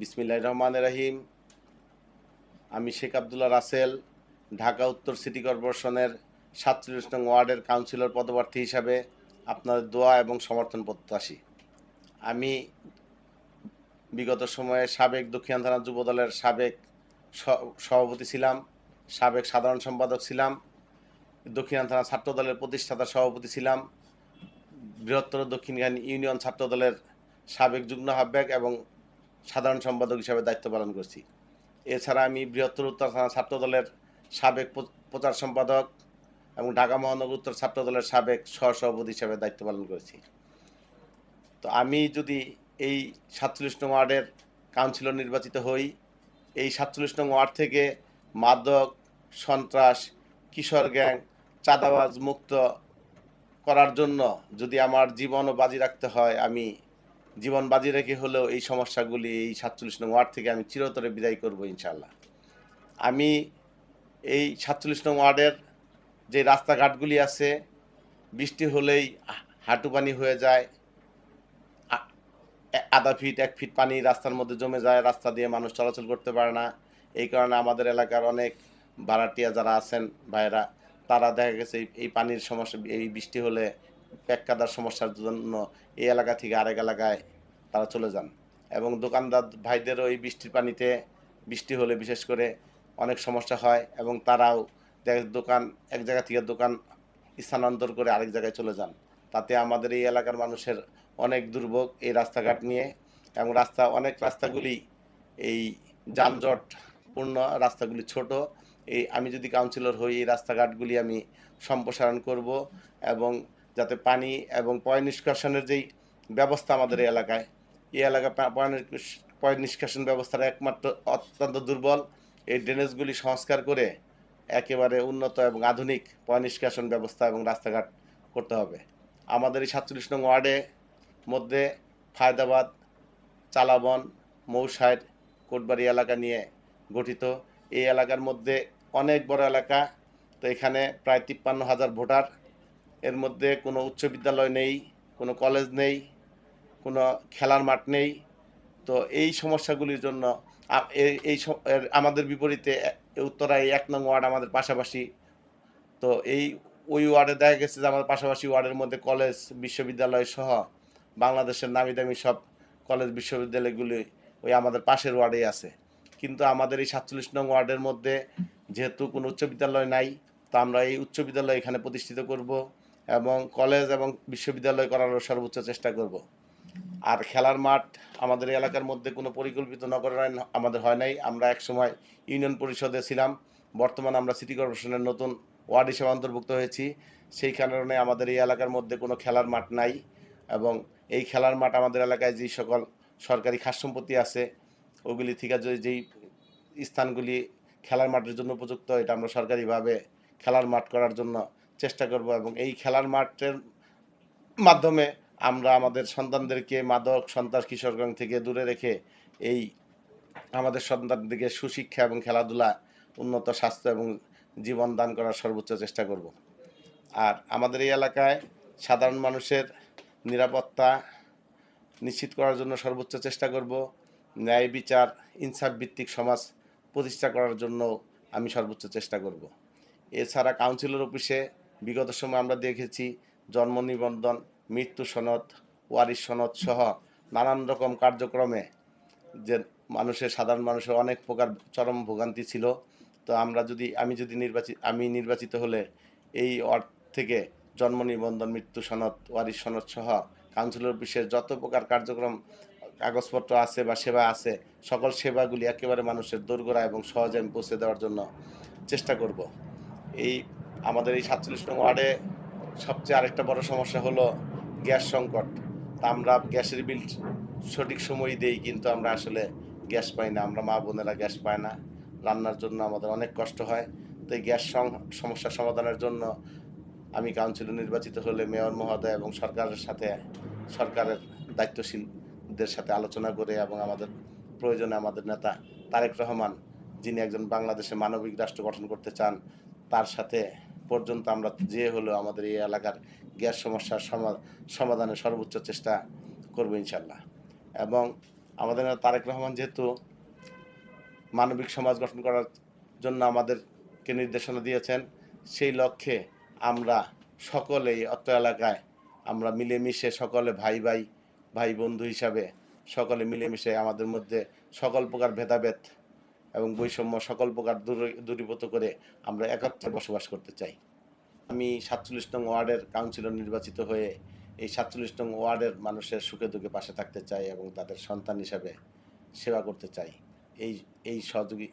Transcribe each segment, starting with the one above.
বিসমিল্লাহির রহমানির রহিম। আমি শেখ আবদুল্লাহ রাসেল, ঢাকা উত্তর সিটি কর্পোরেশনের ৪৭ নং ওয়ার্ডের কাউন্সিলর পদপ্রার্থী হিসাবে আপনাদের দোয়া এবং সমর্থন প্রত্যাশী। আমি বিগত সময়ে সাবেক দক্ষিণ থানা যুবদলের সাবেক সভাপতি ছিলাম, সাবেক সাধারণ সম্পাদক ছিলাম, দক্ষিণ থানা ছাত্রদলের প্রতিষ্ঠাতা সভাপতি ছিলাম, বৃহত্তর দক্ষিণখান ইউনিয়ন ছাত্রদলের সাবেক যুগ্ম আহ্বায়ক এবং সাধারণ সম্পাদক হিসাবে দায়িত্ব পালন করছি। এছাড়া আমি বৃহত্তর উত্তর থানা ছাত্রদলের সাবেক প্রচার সম্পাদক এবং ঢাকা মহানগর উত্তর ছাত্রদলের সাবেক সহসভাপতি হিসাবে দায়িত্ব পালন করেছি। তো আমি যদি এই ৪৭ নং ওয়ার্ডের কাউন্সিলর নির্বাচিত হই, এই ৪৭ নং ওয়ার্ড থেকে মাদক, সন্ত্রাস, কিশোর গ্যাং, চাঁদাবাজ মুক্ত করার জন্য যদি আমার জীবনও বাজি রাখতে হয়, আমি জীবন বাজি রেখে হলেও এই সমস্যাগুলি এই ৪৭ নং ওয়ার্ড থেকে আমি চিরতরে বিদায় করব ইনশাল্লাহ। আমি এই ৪৭ নং ওয়ার্ডের যে রাস্তাঘাটগুলি আছে, বৃষ্টি হলেই হাঁটু পানি হয়ে যায়, আধা ফিট ১ ফিট পানি রাস্তার মধ্যে জমে যায়, রাস্তা দিয়ে মানুষ চলাচল করতে পারে না। এই কারণে আমাদের এলাকার অনেক ভাড়াটিয়া যারা আছেন ভাইয়েরা, তারা দেখা গেছে এই পানির সমস্যা, এই বৃষ্টি হলে পেট কাদার সমস্যার জন্য এই এলাকা থেকে আরেক এলাকায় তারা চলে যান। এবং দোকানদার ভাইদেরও এই বৃষ্টির পানিতে, বৃষ্টি হলে বিশেষ করে অনেক সমস্যা হয় এবং তারাও দোকান এক জায়গা থেকে দোকান স্থানান্তর করে আরেক জায়গায় চলে যান। তাতে আমাদের এই এলাকার মানুষের অনেক দুর্ভোগ এই রাস্তাঘাট নিয়ে। এবং অনেক রাস্তাগুলি এই যানজটপূর্ণ, রাস্তাগুলি ছোট। আমি যদি কাউন্সিলর হই, এই রাস্তাঘাটগুলি আমি সম্প্রসারণ করব এবং যাতে পানি এবং পয় নিষ্কাশনের যেই ব্যবস্থা আমাদের এই এলাকায়, এই এলাকায় পয় নিষ্কাশন ব্যবস্থাটা একমাত্র অত্যন্ত দুর্বল। এই ড্রেনেজগুলি সংস্কার করে একেবারে উন্নত এবং আধুনিক পয় নিষ্কাশন ব্যবস্থা এবং রাস্তাঘাট করতে হবে। আমাদের এই ৪৭ নং ওয়ার্ডে মধ্যে ফায়দাবাদ, চালাবন, মৌসাইর, কোটবাড়ি এলাকা নিয়ে গঠিত। এই এলাকার মধ্যে অনেক বড় এলাকা। তো এখানে প্রায় ৫৩,০০০ ভোটার। এর মধ্যে কোনো উচ্চ বিদ্যালয় নেই, কোনো কলেজ নেই, কোনো খেলার মাঠ নেই। তো এই সমস্যাগুলির জন্য আমাদের বিপরীতে উত্তরায় ১ নং ওয়ার্ড আমাদের পাশাপাশি। তো ওই ওয়ার্ডে দেখা গেছে যে আমাদের পাশাপাশি ওয়ার্ডের মধ্যে কলেজ, বিশ্ববিদ্যালয় সহ বাংলাদেশের নামি দামি সব কলেজ, বিশ্ববিদ্যালয়গুলি ওই আমাদের পাশের ওয়ার্ডেই আছে। কিন্তু আমাদের এই ৪৭ নং ওয়ার্ডের মধ্যে যেহেতু কোনো উচ্চ বিদ্যালয় নাই, তো আমরা এই উচ্চ বিদ্যালয় এখানে প্রতিষ্ঠিত করব এবং কলেজ এবং বিশ্ববিদ্যালয় করারও সর্বোচ্চ চেষ্টা করব। আর খেলার মাঠ আমাদের এলাকার মধ্যে কোনো পরিকল্পিত নগরায়ণ আমাদের হয় নাই। আমরা একসময় ইউনিয়ন পরিষদে ছিলাম, বর্তমানে আমরা সিটি কর্পোরেশনের নতুন ওয়ার্ড হিসেবে অন্তর্ভুক্ত হয়েছি। সেই কারণে আমাদের এই এলাকার মধ্যে কোনো খেলার মাঠ নাই এবং এই খেলার মাঠ আমাদের এলাকায় যেই সকল সরকারি খাস সম্পত্তি আছে, ওগুলি থেকে যেই স্থানগুলি খেলার মাঠের জন্য উপযুক্ত, এটা আমরা সরকারিভাবে খেলার মাঠ করার জন্য চেষ্টা করব এবং এই খেলার মাঠের মাধ্যমে আমরা আমাদের সন্তানদেরকে মাদক, সন্ত্রাস, কিশোরগঞ্জ থেকে দূরে রেখে এই আমাদের সন্তানদেরকে সুশিক্ষা এবং খেলাধুলা, উন্নত স্বাস্থ্য এবং জীবন দান করার সর্বোচ্চ চেষ্টা করব। আর আমাদের এই এলাকায় সাধারণ মানুষের নিরাপত্তা নিশ্চিত করার জন্য সর্বোচ্চ চেষ্টা করব। ন্যায় বিচার, ইনসাফ ভিত্তিক সমাজ প্রতিষ্ঠা করার জন্য আমি সর্বোচ্চ চেষ্টা করব। এছাড়া কাউন্সিলর অফিসে বিগত সময় আমরা দেখেছি জন্ম নিবন্ধন, মৃত্যু সনদ, ওয়ারিশ সনদ সহ নানান রকম কার্যক্রমে যে সাধারণ মানুষের অনেক প্রকার চরম ভোগান্তি ছিল। তো আমি নির্বাচিত হলে এই ওয়ার্ড থেকে জন্ম নিবন্ধন, মৃত্যু সনদ, ওয়ারিশ সনদ সহ কাউন্সিলর অফিসের যত প্রকার কার্যক্রম, কাগজপত্র আছে বা সেবা আছে, সকল সেবাগুলি একেবারে মানুষের দোরগোড়ায় এবং সহজে আমি পৌঁছে দেওয়ার জন্য চেষ্টা করব। এই আমাদের এই ৪৭ নং ওয়ার্ডে সবচেয়ে আরেকটা বড় সমস্যা হলো গ্যাস সংকট। তা আমরা গ্যাসের বিল সঠিক সময়ই দেই, কিন্তু আমরা আসলে গ্যাস পাই না। আমরা মা বোনেরা গ্যাস পায় না, রান্নার জন্য আমাদের অনেক কষ্ট হয়। তো এই গ্যাস সমস্যা সমাধানের জন্য আমি কাউন্সিলর নির্বাচিত হলে মেয়র মহোদয় এবং সরকারের দায়িত্বশীলদের সাথে আলোচনা করে এবং প্রয়োজনে আমাদের নেতা তারেক রহমান, যিনি একজন বাংলাদেশে মানবিক রাষ্ট্র গঠন করতে চান, তার সাথে পর্যন্ত আমরা যে হলেও আমাদের এই এলাকার গ্যাস সমস্যার সমাধানের সর্বোচ্চ চেষ্টা করব ইনশাল্লাহ। এবং আমাদের নেতা তারেক রহমান যেহেতু মানবিক সমাজ গঠন করার জন্য আমাদেরকে নির্দেশনা দিয়েছেন, সেই লক্ষ্যে আমরা সকলেই অত্র এলাকায় আমরা মিলেমিশে সকলে ভাই বন্ধু হিসাবে সকলে মিলেমিশে আমাদের মধ্যে সকল প্রকার ভেদাভেদ এবং বৈষম্য সকল প্রকার দূরীভূত করে আমরা একত্রে বসবাস করতে চাই। আমি ৪৭ নং ওয়ার্ডের কাউন্সিলর নির্বাচিত হয়ে এই ৪৭ নং ওয়ার্ডের মানুষের সুখে দুঃখে পাশে থাকতে চাই এবং তাদের সন্তান হিসাবে সেবা করতে চাই। এই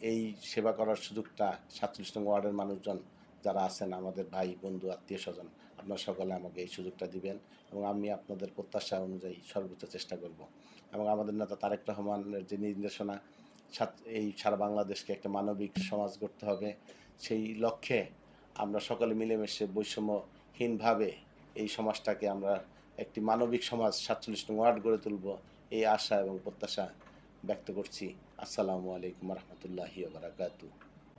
এই সেবা করার সুযোগটা ৪৭ নং ওয়ার্ডের মানুষজন যারা আছেন, আমাদের ভাই বন্ধু আত্মীয় স্বজন, আপনারা সকলে আমাকে এই সুযোগটা দিবেন এবং আমি আপনাদের প্রত্যাশা অনুযায়ী সর্বোচ্চ চেষ্টা করব। এবং আমাদের নেতা তারেক রহমানের যে নির্দেশনা, এই সারা বাংলাদেশকে একটা মানবিক সমাজ গড়তে হবে, সেই লক্ষ্যে আমরা সকলে মিলেমিশে বৈষম্যহীনভাবে এই সমাজটাকে আমরা একটি মানবিক সমাজ ৪৭ নং ওয়ার্ড গড়ে তুলব, এই আশা এবং প্রত্যাশা ব্যক্ত করছি। আসসালামু আলাইকুম রহমতুল্লাহি ওয়া বারাকাতুহু।